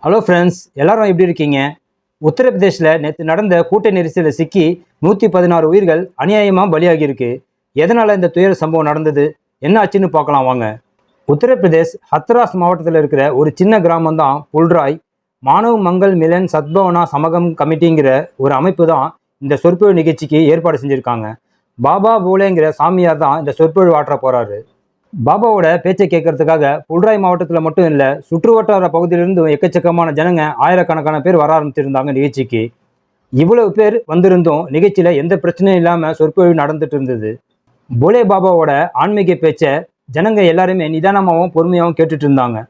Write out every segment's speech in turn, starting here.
Hello friends, எல்லாரும் எப்படி இருக்கீங்க? உத்தரப்பிரதேசில் நேற்று நடந்த கூட்ட நெரிசலில் சிக்கி 116 உயிர்கள் அநியாயமாக பலியாகியிருக்கு. எதனால் இந்த துயர சம்பவம் நடந்தது, என்ன ஆச்சுன்னு பார்க்கலாம் வாங்க. உத்தரப்பிரதேஷ் ஹத்ராஸ் மாவட்டத்தில் இருக்கிற ஒரு சின்ன கிராமம் தான் புல்ராய். மானவ் மங்கள் மிலன் சத்பவனா சமகம் கமிட்டிங்கிற ஒரு அமைப்பு தான் இந்த சொற்பொழிவு நிகழ்ச்சிக்கு ஏற்பாடு செஞ்சுருக்காங்க. பாபா போலேங்கிற சாமியார் தான் இந்த சொற்பொழிவு ஆற்ற போகிறாரு. பாபாவோட பேச்சை கேட்கறதுக்காக புல்ராய் மாவட்டத்தில் மட்டும் இல்லை, சுற்று வட்டார பகுதியிலிருந்து எக்கச்சக்கமான ஜனங்க ஆயிரக்கணக்கான பேர் வர ஆரம்பிச்சிருந்தாங்க நிகழ்ச்சிக்கு. இவ்வளவு பேர் வந்திருந்தும் நிகழ்ச்சியில் எந்த பிரச்சனையும் இல்லாமல் சொற்பொழிவு நடந்துட்டு இருந்தது. போலே பாபாவோட ஆன்மீக பேச்சை ஜனங்க எல்லாருமே நிதானமாகவும் பொறுமையாகவும் கேட்டுட்டு இருந்தாங்க.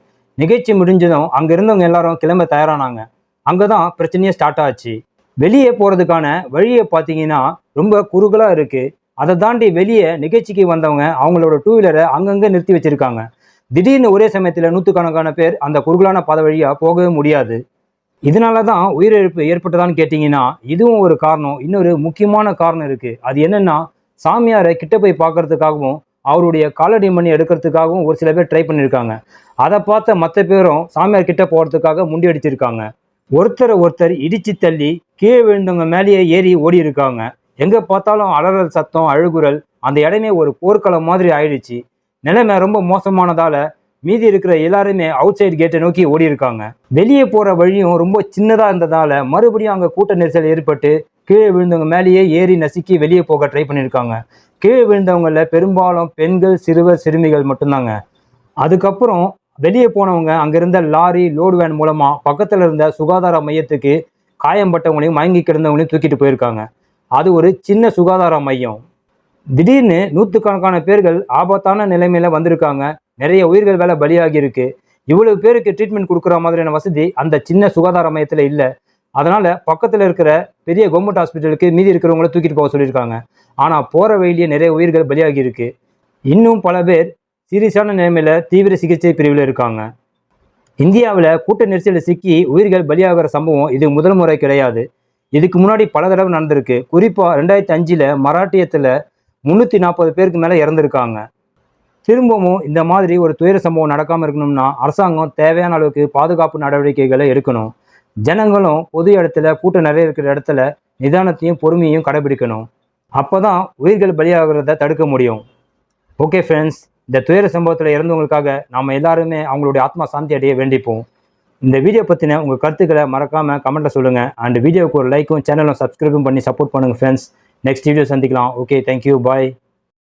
நிகழ்ச்சி முடிஞ்சதும் அங்கே இருந்தவங்க எல்லாரும் கிளம்ப தயாரானாங்க. அங்கே தான் பிரச்சனையே ஸ்டார்ட் ஆச்சு. வெளியே போகிறதுக்கான வழியை பார்த்தீங்கன்னா ரொம்ப குறுகலாக இருக்குது. அதை தாண்டி வெளியே நிகழ்ச்சிக்கு வந்தவங்க அவங்களோட டூ வீலரை அங்கங்கே நிறுத்தி வச்சிருக்காங்க. திடீர்னு ஒரே சமயத்தில் நூற்றுக்கணக்கான பேர் அந்த குறுகலான பாதை வழியாக போகவே முடியாது. இதனால தான் உயிரிழப்பு ஏற்பட்டதான்னு கேட்டிங்கன்னா இதுவும் ஒரு காரணம். இன்னொரு முக்கியமான காரணம் இருக்குது. அது என்னென்னா, சாமியாரை கிட்ட போய் பார்க்கறதுக்காகவும் அவருடைய காலடி மணி எடுக்கிறதுக்காகவும் ஒரு சில பேர் ட்ரை பண்ணியிருக்காங்க. அதை பார்த்த மற்ற பேரும் சாமியார் கிட்ட போகிறதுக்காக முண்டி அடிச்சிருக்காங்க. ஒருத்தர் இடித்து தள்ளி கீழே விழுந்தவங்க மேலேயே ஏறி ஓடி இருக்காங்க. எங்கே பார்த்தாலும் அலறல் சத்தம், அழுகுரல், அந்த இடமே ஒரு போர்க்களம் மாதிரி ஆயிடுச்சு. நிலைமை ரொம்ப மோசமானதால் மீதி இருக்கிற எல்லாருமே அவுட் சைடு கேட்டை நோக்கி ஓடி இருக்காங்க. வெளியே போகிற வழியும் ரொம்ப சின்னதாக இருந்ததால் மறுபடியும் அங்கே கூட்ட நெரிசல் ஏற்பட்டு கீழே விழுந்தவங்க மேலேயே ஏறி நசுக்கி வெளியே போக ட்ரை பண்ணியிருக்காங்க. கீழே விழுந்தவங்களில் பெரும்பாலும் பெண்கள், சிறுவர், சிறுமிகள் மட்டும்தாங்க. அதுக்கப்புறம் வெளியே போனவங்க அங்கிருந்த லாரி, லோடு வேன் மூலமாக பக்கத்தில் இருந்த சுகாதார மையத்துக்கு காயம்பட்டவங்களையும் மயங்கி கிடந்தவங்களையும் தூக்கிட்டு போயிருக்காங்க. அது ஒரு சின்ன சுகாதார மையம். திடீர்னு நூற்றுக்கணக்கான பேர்கள் ஆபத்தான நிலைமையில வந்திருக்காங்க. நிறைய உயிர்கள் வேலை பலியாகி இருக்கு. இவ்வளவு பேருக்கு ட்ரீட்மெண்ட் கொடுக்குற மாதிரியான வசதி அந்த சின்ன சுகாதார மையத்தில் இல்லை. அதனால பக்கத்தில் இருக்கிற பெரிய கவர்மெண்ட் ஹாஸ்பிட்டலுக்கு மீதி இருக்கிறவங்கள தூக்கிட்டு போக சொல்லியிருக்காங்க. ஆனால் போகிற வழியிலேயே நிறைய உயிர்கள் பலியாகி இருக்கு. இன்னும் பல பேர் சீரியஸான நிலைமையில தீவிர சிகிச்சை பிரிவில் இருக்காங்க. இந்தியாவில் கூட்ட நெரிசலில் சிக்கி உயிர்கள் பலியாகிற சம்பவம் இது முதல் முறை கிடையாது. இதுக்கு முன்னாடி பல தடவை நடந்திருக்கு. குறிப்பாக 2005 மராட்டியத்தில் 340 பேருக்கு மேலே இறந்துருக்காங்க. திரும்பவும் இந்த மாதிரி ஒரு துயர சம்பவம் நடக்காமல் இருக்கணும்னா அரசாங்கம் தேவையான அளவுக்கு பாதுகாப்பு நடவடிக்கைகளை எடுக்கணும். ஜனங்களும் பொது இடத்துல, கூட்டம் நிறைய இருக்கிற இடத்துல நிதானத்தையும் பொறுமையையும் கடைபிடிக்கணும். அப்போ தான் உயிர்கள் பலியாகிறத தடுக்க முடியும். ஓகே ஃப்ரெண்ட்ஸ், இந்த துயர சம்பவத்தில் இறந்தவங்களுக்காக நாம் எல்லாருமே அவங்களுடைய ஆத்மா சாந்தி அடைய வேண்டிப்போம். இந்த வீடியோ பற்றின உங்கள் கருத்துக்களை மறக்காமல் கமெண்ட்டில் சொல்லுங்கள். அண்ட் வீடியோவுக்கு ஒரு லைக்கும் சேனலும் சப்ஸ்கிரைபும் பண்ணி சப்போர்ட் பண்ணுங்கள் ஃப்ரெண்ட்ஸ். நெக்ஸ்ட் வீடியோ சந்திக்கலாம். ஓகே, தேங்க்யூ, பாய்.